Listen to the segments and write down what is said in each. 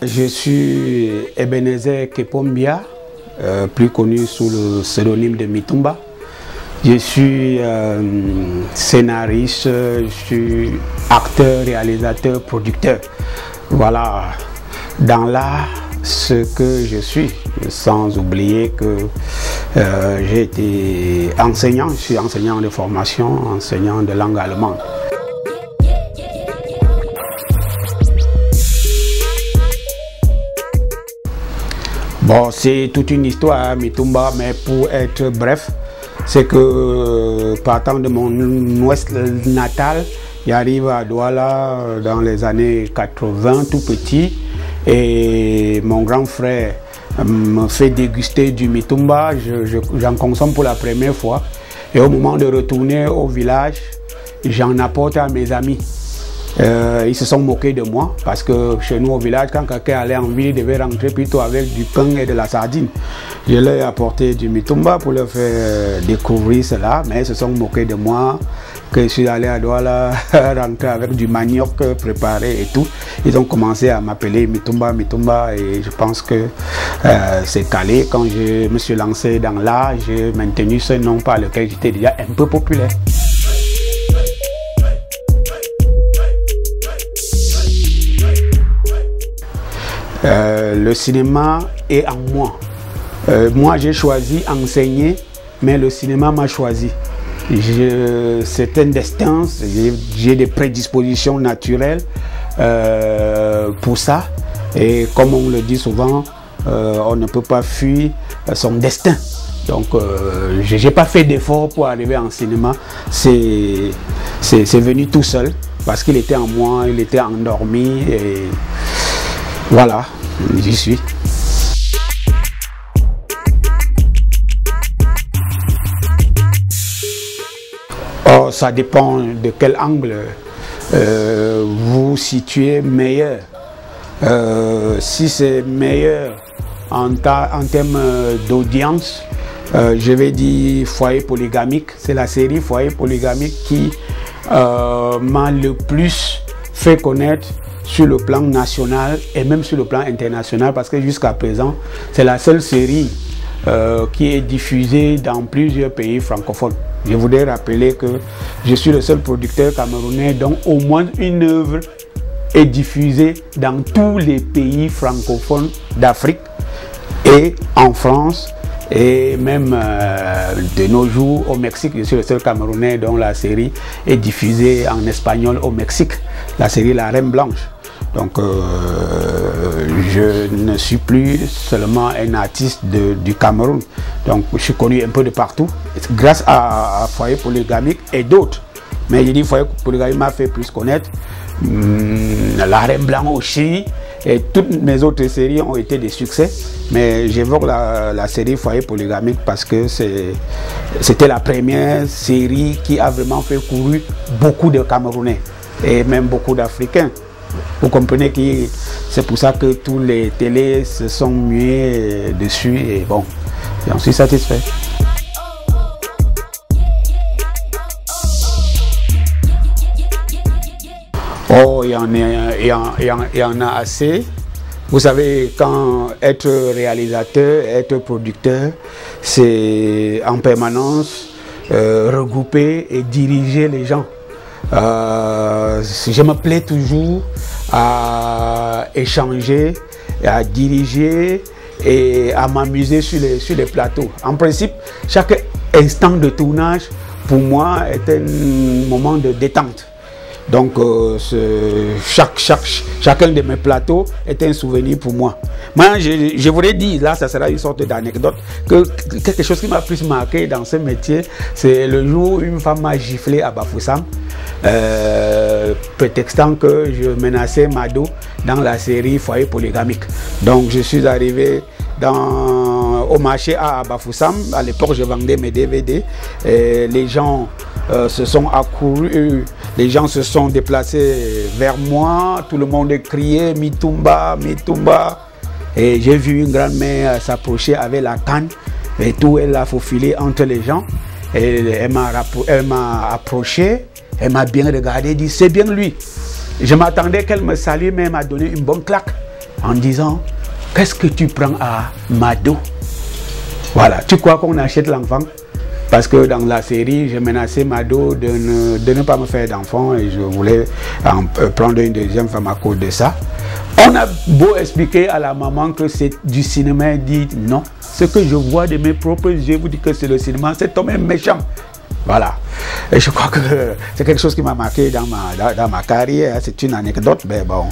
Je suis Ebenezer Kepombia, plus connu sous le pseudonyme de Mitumba. Je suis scénariste, je suis acteur, réalisateur, producteur. Voilà, dans l'art, ce que je suis, sans oublier que j'ai été enseignant, je suis enseignant de formation, enseignant de langue allemande. Bon, c'est toute une histoire, Mitumba, mais pour être bref, c'est que partant de mon ouest natal, j'arrive à Douala dans les années 80, tout petit, et mon grand frère me fait déguster du Mitumba, j'en consomme pour la première fois, et au moment de retourner au village, j'en apporte à mes amis. Ils se sont moqués de moi parce que chez nous au village, quand quelqu'un allait en ville, il devait rentrer plutôt avec du pain et de la sardine. Je leur ai apporté du Mitumba pour leur faire découvrir cela, mais ils se sont moqués de moi, que je suis allé à Douala rentrer avec du manioc préparé et tout. Ils ont commencé à m'appeler Mitumba, Mitumba, et je pense que c'est calé. Quand je me suis lancé dans l'art, j'ai maintenu ce nom par lequel j'étais déjà un peu populaire. Le cinéma est en moi. Moi, j'ai choisi enseigner, mais le cinéma m'a choisi. C'est un destin, j'ai des prédispositions naturelles pour ça. Et comme on le dit souvent, on ne peut pas fuir son destin. Donc, je n'ai pas fait d'effort pour arriver en cinéma. C'est venu tout seul, parce qu'il était en moi, il était endormi. Et voilà, j'y suis. Oh, ça dépend de quel angle vous situez meilleur. Si c'est meilleur en termes d'audience, je vais dire Foyer Polygamique. C'est la série Foyer Polygamique qui m'a le plus fait connaître sur le plan national et même sur le plan international, parce que jusqu'à présent, c'est la seule série qui est diffusée dans plusieurs pays francophones. Je voudrais rappeler que je suis le seul producteur camerounais dont au moins une œuvre est diffusée dans tous les pays francophones d'Afrique et en France, et même de nos jours au Mexique. Je suis le seul Camerounais dont la série est diffusée en espagnol au Mexique, la série La Reine Blanche. Donc je ne suis plus seulement un artiste du Cameroun. Donc je suis connu un peu de partout grâce à Foyer Polygamique et d'autres. Mais je dis Foyer Polygamique m'a fait plus connaître. La Reine Blanche aussi. Et toutes mes autres séries ont été des succès. Mais j'évoque la série Foyer Polygamique parce que c'était la première série qui a vraiment fait courir beaucoup de Camerounais et même beaucoup d'Africains. Vous comprenez que c'est pour ça que tous les télés se sont mués dessus, et bon, j'en suis satisfait. Oh, il y en a assez. Vous savez, quand être réalisateur, être producteur, c'est en permanence regrouper et diriger les gens. Je me plais toujours à échanger, à diriger et à m'amuser sur les plateaux. En principe, chaque instant de tournage, pour moi, est un moment de détente. Donc, chacun de mes plateaux est un souvenir pour moi. Moi, je voudrais dire, là, ça sera une sorte d'anecdote, que quelque chose qui m'a plus marqué dans ce métier, c'est le jour où une femme m'a giflé à Bafoussam, prétextant que je menaçais Mado dans la série Foyer Polygamique. Donc, je suis arrivé au marché à Bafoussam. À l'époque, je vendais mes DVD. Et les gens se sont accourus, les gens se sont déplacés vers moi. Tout le monde criait Mitumba, Mitumba. Et j'ai vu une grand-mère s'approcher avec la canne et tout. Elle a faufilé entre les gens. Et elle m'a approché, elle m'a bien regardé et dit c'est bien lui. Je m'attendais qu'elle me salue, mais elle m'a donné une bonne claque. en disant, qu'est-ce que tu prends à Mado? Voilà, tu crois qu'on achète l'enfant? Parce que dans la série, j'ai menacé Mado de ne pas me faire d'enfant et je voulais prendre une deuxième femme à cause de ça. On a beau expliquer à la maman que c'est du cinéma, elle dit non. Ce que je vois de mes propres yeux, vous dit que c'est le cinéma, cet homme est méchant. Voilà. Et je crois que c'est quelque chose qui m'a marqué dans ma carrière. C'est une anecdote, mais bon,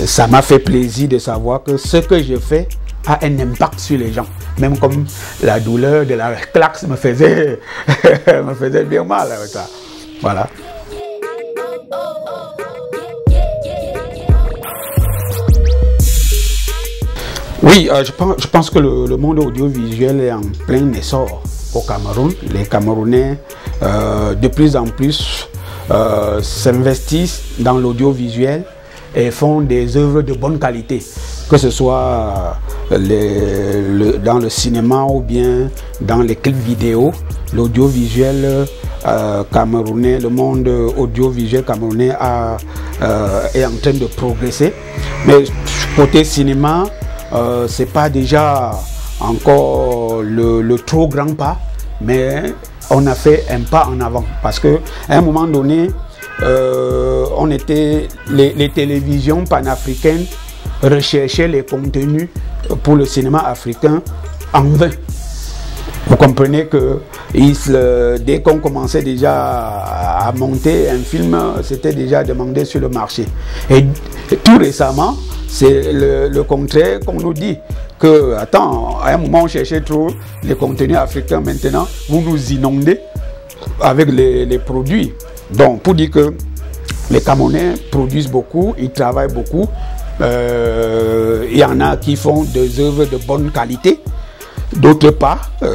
ça m'a fait plaisir de savoir que ce que je fais a un impact sur les gens. Même comme la douleur de la claque me faisait, me faisait bien mal avec ça. Voilà. Oui, je pense que le monde audiovisuel est en plein essor au Cameroun. Les Camerounais, de plus en plus, s'investissent dans l'audiovisuel et font des œuvres de bonne qualité, que ce soit dans le cinéma ou bien dans les clips vidéo. L'audiovisuel camerounais, le monde audiovisuel camerounais est en train de progresser. Mais côté cinéma, c'est pas déjà encore le trop grand pas, mais on a fait un pas en avant parce que à un moment donné, les télévisions panafricaines recherchaient les contenus pour le cinéma africain en vain. Vous comprenez que dès qu'on commençait déjà à monter un film, c'était déjà demandé sur le marché. Et tout récemment, c'est le contraire qu'on nous dit. Que, attends, à un moment on cherchait trop les contenus africains, maintenant vous nous inondez avec les produits. Donc pour dire que les Camerounais produisent beaucoup, ils travaillent beaucoup. Il y en a qui font des œuvres de bonne qualité. D'autre part, je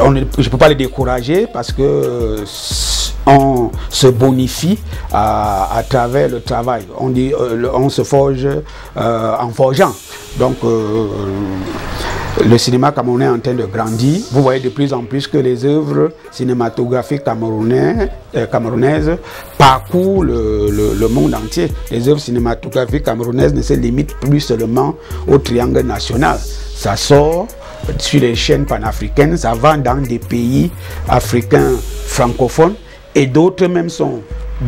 ne peux pas les décourager parce que on se bonifie à travers le travail. On dit on se forge en forgeant. Donc le cinéma camerounais est en train de grandir. Vous voyez de plus en plus que les œuvres cinématographiques camerounaises parcourent le monde entier. Les œuvres cinématographiques camerounaises ne se limitent plus seulement au triangle national. Ça sort sur les chaînes panafricaines, ça va dans des pays africains francophones et d'autres même sont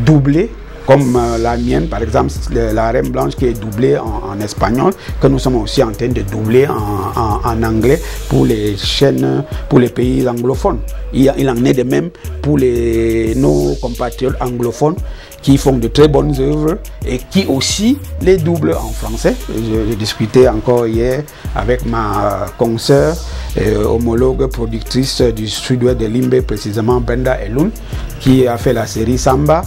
doublés, comme la mienne par exemple, la Reine Blanche qui est doublée en espagnol, que nous sommes aussi en train de doubler en anglais pour les chaînes, pour les pays anglophones. Il en est de même pour nos compatriotes anglophones qui font de très bonnes œuvres et qui aussi les doublent en français. J'ai discuté encore hier avec ma consoeur, homologue productrice du sud-ouest de Limbe, précisément Brenda Eloun, qui a fait la série Samba,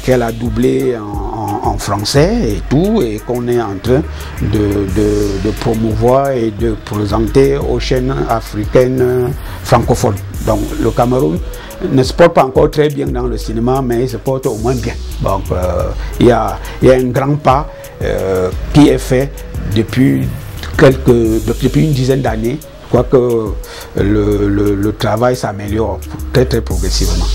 qu'elle a doublé en français et tout, et qu'on est en train de promouvoir et de présenter aux chaînes africaines francophones. Donc le Cameroun ne se porte pas encore très bien dans le cinéma, mais il se porte au moins bien. Donc il y a un grand pas qui est fait depuis une dizaine d'années. Je crois que le travail s'améliore très très progressivement.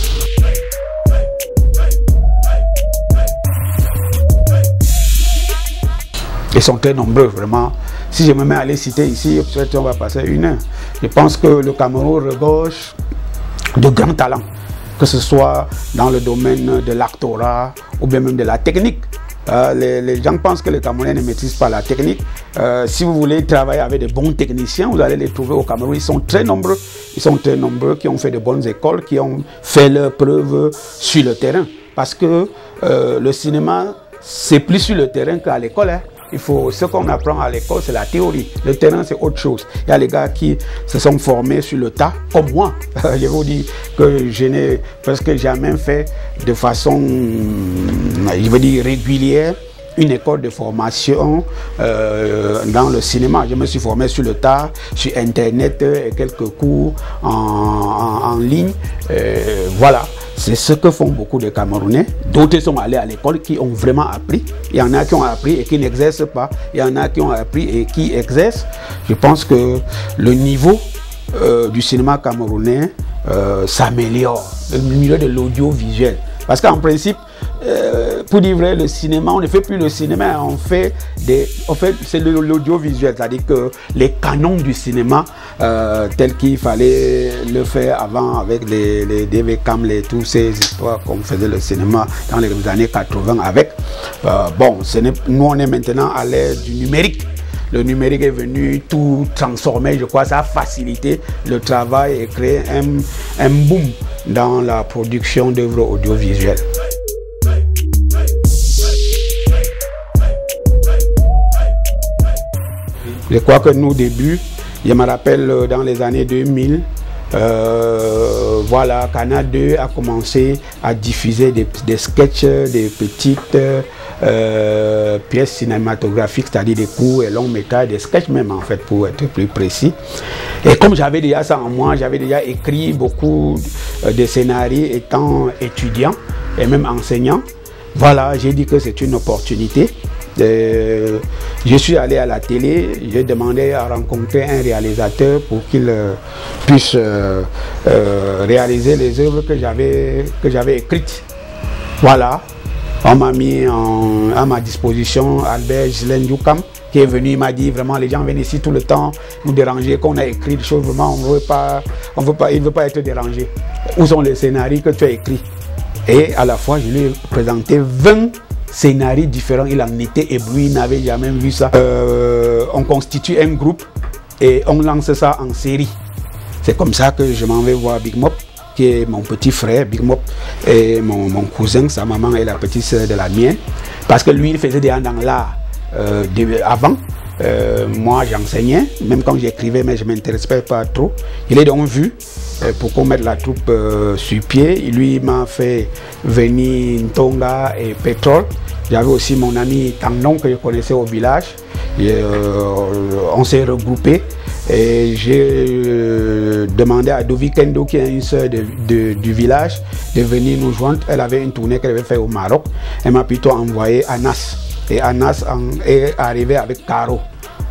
Ils sont très nombreux, vraiment. Si je me mets à les citer ici, peut-être on va passer 1 heure. Je pense que le Cameroun regorge de grands talents, que ce soit dans le domaine de l'actorat ou bien même de la technique. Les gens pensent que les Camerounais ne maîtrisent pas la technique. Si vous voulez travailler avec de bons techniciens, vous allez les trouver au Cameroun. Ils sont très nombreux. Ils sont très nombreux qui ont fait de bonnes écoles, qui ont fait leurs preuves sur le terrain. Parce que le cinéma, c'est plus sur le terrain qu'à l'école. Hein. Ce qu'on apprend à l'école, c'est la théorie. Le terrain, c'est autre chose. Il y a les gars qui se sont formés sur le tas, comme moi. Je vous dis que je n'ai presque jamais fait de façon, je veux dire, régulière, une école de formation dans le cinéma. Je me suis formé sur le tas, sur Internet, et quelques cours en ligne. Voilà. C'est ce que font beaucoup de Camerounais. D'autres sont allés à l'école qui ont vraiment appris. Il y en a qui ont appris et qui n'exercent pas. Il y en a qui ont appris et qui exercent. Je pense que le niveau du cinéma camerounais s'améliore. Le milieu de l'audiovisuel. Parce qu'en principe, pour dire vrai, le cinéma, on ne fait plus le cinéma, on fait c'est l'audiovisuel, c'est-à-dire que les canons du cinéma, tels qu'il fallait le faire avant avec les DV-Cam, tous ces histoires qu'on faisait le cinéma dans les années 80 avec. Bon, nous on est maintenant à l'ère du numérique. Le numérique est venu tout transformer, je crois, ça a facilité le travail et créé un boom dans la production d'œuvres audiovisuelles. Je crois que nous, au début, je me rappelle dans les années 2000, voilà, Canal 2 a commencé à diffuser des sketchs, des petites pièces cinématographiques, c'est-à-dire des courts et longs métrages, des sketchs même en fait pour être plus précis. Et comme j'avais déjà ça en moi, j'avais déjà écrit beaucoup de scénarios étant étudiant et même enseignant. Voilà, j'ai dit que c'est une opportunité. Je suis allé à la télé, j'ai demandé à rencontrer un réalisateur pour qu'il puisse réaliser les œuvres que j'avais écrites. Voilà, on m'a mis à ma disposition Albert Gislain Djoukam, qui est venu, il m'a dit vraiment les gens viennent ici tout le temps nous déranger, qu'on a écrit des choses, vraiment il ne veut pas être dérangé. Où sont les scénarios que tu as écrits? Et à la fois je lui ai présenté 20 scénarios différents, il en était ébloui, il n'avait jamais vu ça. On constitue un groupe et on lance ça en série. C'est comme ça que je m'en vais voir Big Mop, qui est mon petit frère. Big Mop et mon cousin, sa maman est la petite sœur de la mienne, parce que lui il faisait des dans l'art avant. Moi j'enseignais, même quand j'écrivais, mais je ne m'intéressais pas trop. Il est donc vu pour qu'on mette la troupe sur pied. Lui m'a fait venir Ntonga et Pétrole. J'avais aussi mon ami Tangnon que je connaissais au village. On s'est regroupés et j'ai demandé à Dovi Kendo, qui est une sœur du village, de venir nous joindre. Elle avait une tournée qu'elle avait fait au Maroc. Elle m'a plutôt envoyé Anas. Et Anas est arrivé avec Caro.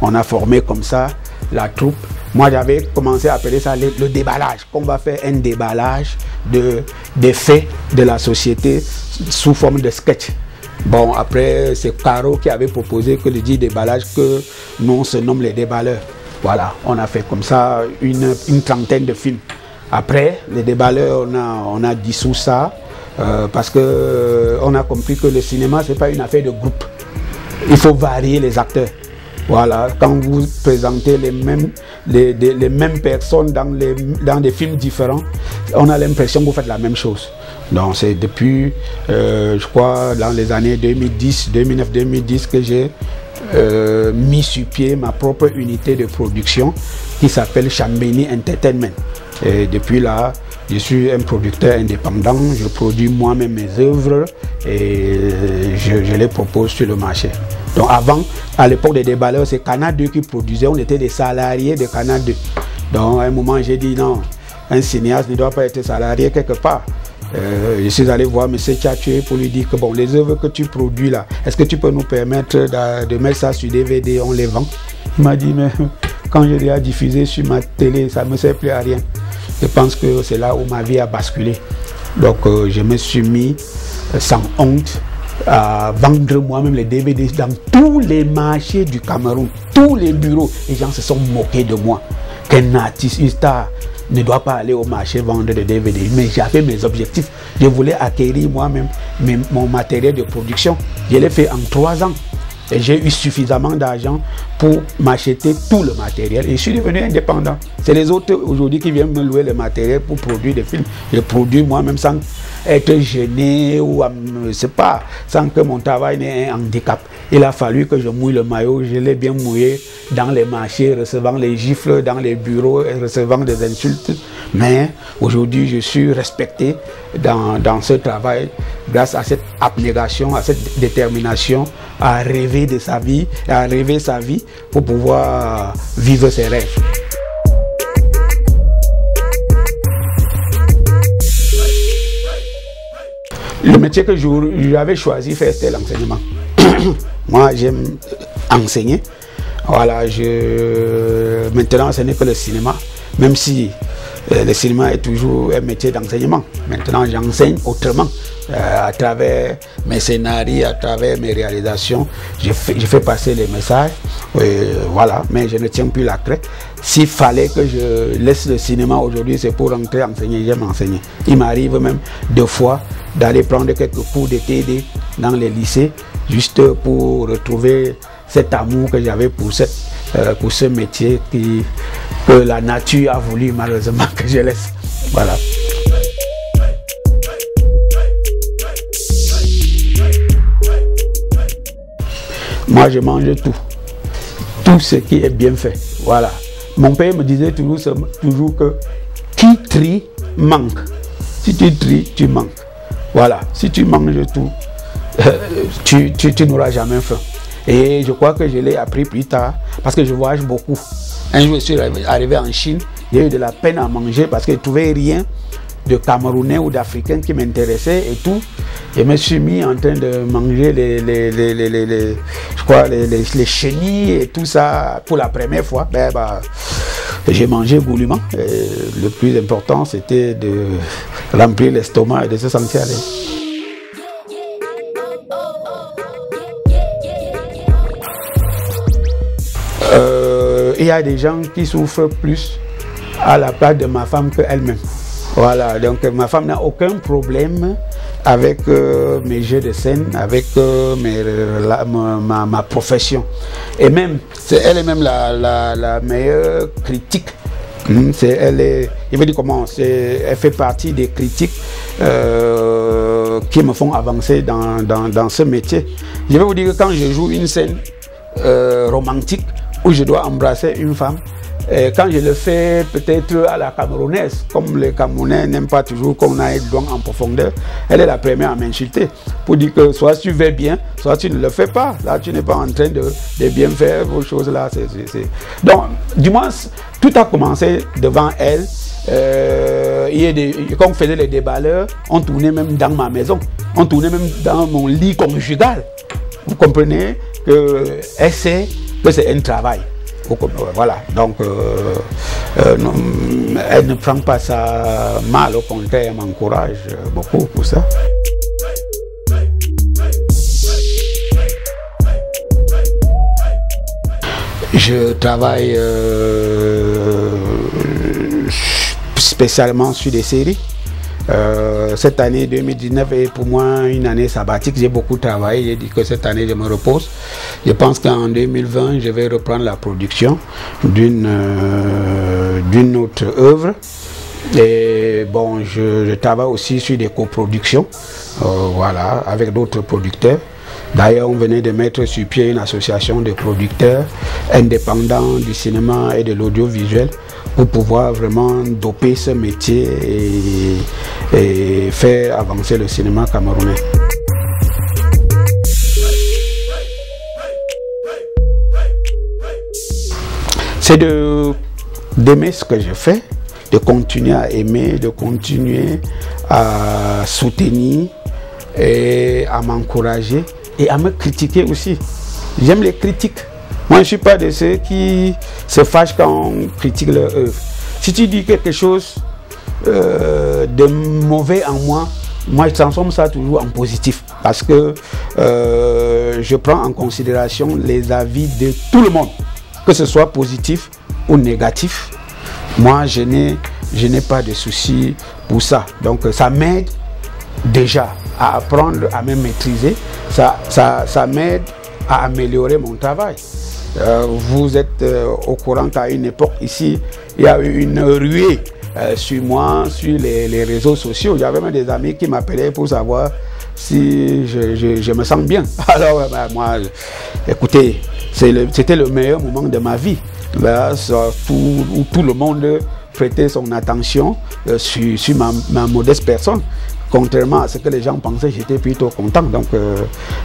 On a formé comme ça la troupe. Moi, j'avais commencé à appeler ça le déballage. Qu'on va faire un déballage des faits de la société sous forme de sketch. Bon, après, c'est Caro qui avait proposé que de dire déballage, que nous, on se nomme les déballeurs. Voilà, on a fait comme ça une trentaine de films. Après, les déballeurs, on a dissous ça parce qu'on a compris que le cinéma, ce n'est pas une affaire de groupe. Il faut varier les acteurs. Voilà, quand vous présentez les mêmes personnes dans des films différents, on a l'impression que vous faites la même chose. Donc c'est depuis, je crois, dans les années 2009-2010 que j'ai mis sur pied ma propre unité de production qui s'appelle Chambéni Entertainment. Et depuis là, je suis un producteur indépendant, je produis moi-même mes œuvres et je les propose sur le marché. Donc avant, à l'époque des déballeurs, c'est Canal 2 qui produisait, on était des salariés de Canal 2. Donc à un moment, j'ai dit non, un cinéaste ne doit pas être salarié quelque part. Je suis allé voir M. Tchatchoué pour lui dire que bon, les œuvres que tu produis là, est-ce que tu peux nous permettre de mettre ça sur DVD, on les vend? Il m'a dit, mais quand je l'ai diffusé sur ma télé, ça ne me sert plus à rien. Je pense que c'est là où ma vie a basculé. Donc je me suis mis sans honte à vendre moi-même les DVD dans tous les marchés du Cameroun, tous les bureaux. Les gens se sont moqués de moi. Qu'un artiste, une star, ne doit pas aller au marché vendre des DVD. Mais j'avais mes objectifs. Je voulais acquérir moi-même mon matériel de production. Je l'ai fait en 3 ans. Et j'ai eu suffisamment d'argent pour m'acheter tout le matériel. Et je suis devenu indépendant. C'est les autres aujourd'hui qui viennent me louer le matériel pour produire des films. Je produis moi-même sans être gêné ou je ne sais pas, sans que mon travail n'ait un handicap. Il a fallu que je mouille le maillot. Je l'ai bien mouillé dans les marchés, recevant les gifles dans les bureaux et recevant des insultes. Mais aujourd'hui, je suis respecté dans ce travail grâce à cette abnégation, à cette détermination à rêver de sa vie, à rêver sa vie pour pouvoir vivre ses rêves. Le métier que j'avais choisi faire, c'était l'enseignement. Moi, j'aime enseigner. Voilà, maintenant, ce n'est que le cinéma. Même si Le cinéma est toujours un métier d'enseignement. Maintenant, j'enseigne autrement. À travers mes scénarios, à travers mes réalisations, je fais passer les messages. Voilà, mais je ne tiens plus la craie. S'il fallait que je laisse le cinéma aujourd'hui, c'est pour rentrer enseigner, j'aime enseigner. Il m'arrive même 2 fois d'aller prendre quelques cours de TD dans les lycées, juste pour retrouver cet amour que j'avais pour ce métier que la nature a voulu malheureusement que je laisse. Voilà. Moi, je mange tout ce qui est bien fait. Voilà. Mon père me disait toujours que qui trie manque. Si tu tries, tu manques. Voilà. Si tu manges tout, tu n'auras jamais faim. Et je crois que je l'ai appris plus tard parce que je voyage beaucoup. Un jour, je suis arrivé en Chine, j'ai eu de la peine à manger parce que je ne trouvais rien de Camerounais ou d'Africains qui m'intéressait et tout. Je me suis mis en train de manger les chenilles et tout ça pour la première fois. J'ai mangé goulûment. Le plus important, c'était de remplir l'estomac et de se sentir aller. Il y a des gens qui souffrent plus à la place de ma femme qu'elle-même. Voilà, donc ma femme n'a aucun problème avec mes jeux de scène, avec ma profession. Et même, c'est elle-même la meilleure critique. Elle fait partie des critiques qui me font avancer dans ce métier. Je vais vous dire que quand je joue une scène romantique où je dois embrasser une femme, quand je le fais peut-être à la camerounaise, comme les Camerounais n'aiment pas toujours qu'on aille loin en profondeur, elle est la première à m'insulter pour dire que soit tu veux bien, soit tu ne le fais pas. Là, tu n'es pas en train de bien faire vos choses là. Donc, du moins, tout a commencé devant elle. Quand on faisait les déballeurs, on tournait même dans ma maison, on tournait même dans mon lit conjugal. Vous comprenez qu'elle sait que c'est un travail. Voilà, donc elle ne prend pas ça mal, au contraire, elle m'encourage beaucoup pour ça. Je travaille spécialement sur des séries. Cette année 2019 est pour moi une année sabbatique. J'ai beaucoup travaillé. J'ai dit que cette année je me repose. Je pense qu'en 2020 je vais reprendre la production d'une autre œuvre. Et bon, je travaille aussi sur des coproductions, voilà, avec d'autres producteurs. D'ailleurs, on venait de mettre sur pied une association de producteurs indépendants du cinéma et de l'audiovisuel pour pouvoir vraiment doper ce métier et faire avancer le cinéma camerounais. C'est d'aimer ce que je fais, de continuer à aimer, de continuer à soutenir et à m'encourager et à me critiquer aussi. J'aime les critiques. Moi, je ne suis pas de ceux qui se fâchent quand on critique leur œuvre. Si tu dis quelque chose de mauvais en moi, moi je transforme ça toujours en positif. Parce que je prends en considération les avis de tout le monde, que ce soit positif ou négatif. Moi, je n'ai pas de soucis pour ça. Donc, ça m'aide déjà à apprendre à me maîtriser. Ça m'aide à améliorer mon travail. Vous êtes au courant qu'à une époque ici, il y a eu une ruée sur moi, sur les réseaux sociaux. J'avais même des amis qui m'appelaient pour savoir si je me sens bien. Alors, moi, écoutez, c'était le meilleur moment de ma vie. Là, où tout le monde prêtait son attention sur ma modeste personne. Contrairement à ce que les gens pensaient, j'étais plutôt content. Donc,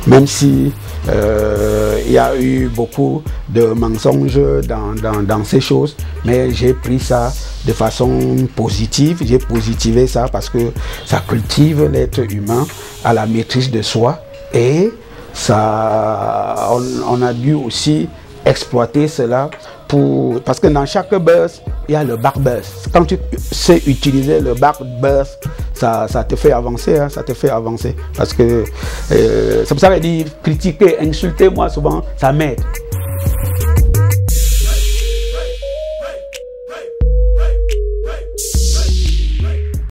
même si il y a eu beaucoup de mensonges dans ces choses, mais j'ai pris ça de façon positive. J'ai positivé ça parce que ça cultive l'être humain à la maîtrise de soi. Et ça, on a dû aussi exploiter cela Parce que dans chaque buzz, il y a le back buzz. Quand tu sais utiliser le back buzz, ça te fait avancer, hein, ça te fait avancer. Parce que c'est pour ça que je dis critiquer, insulter, moi souvent, ça m'aide.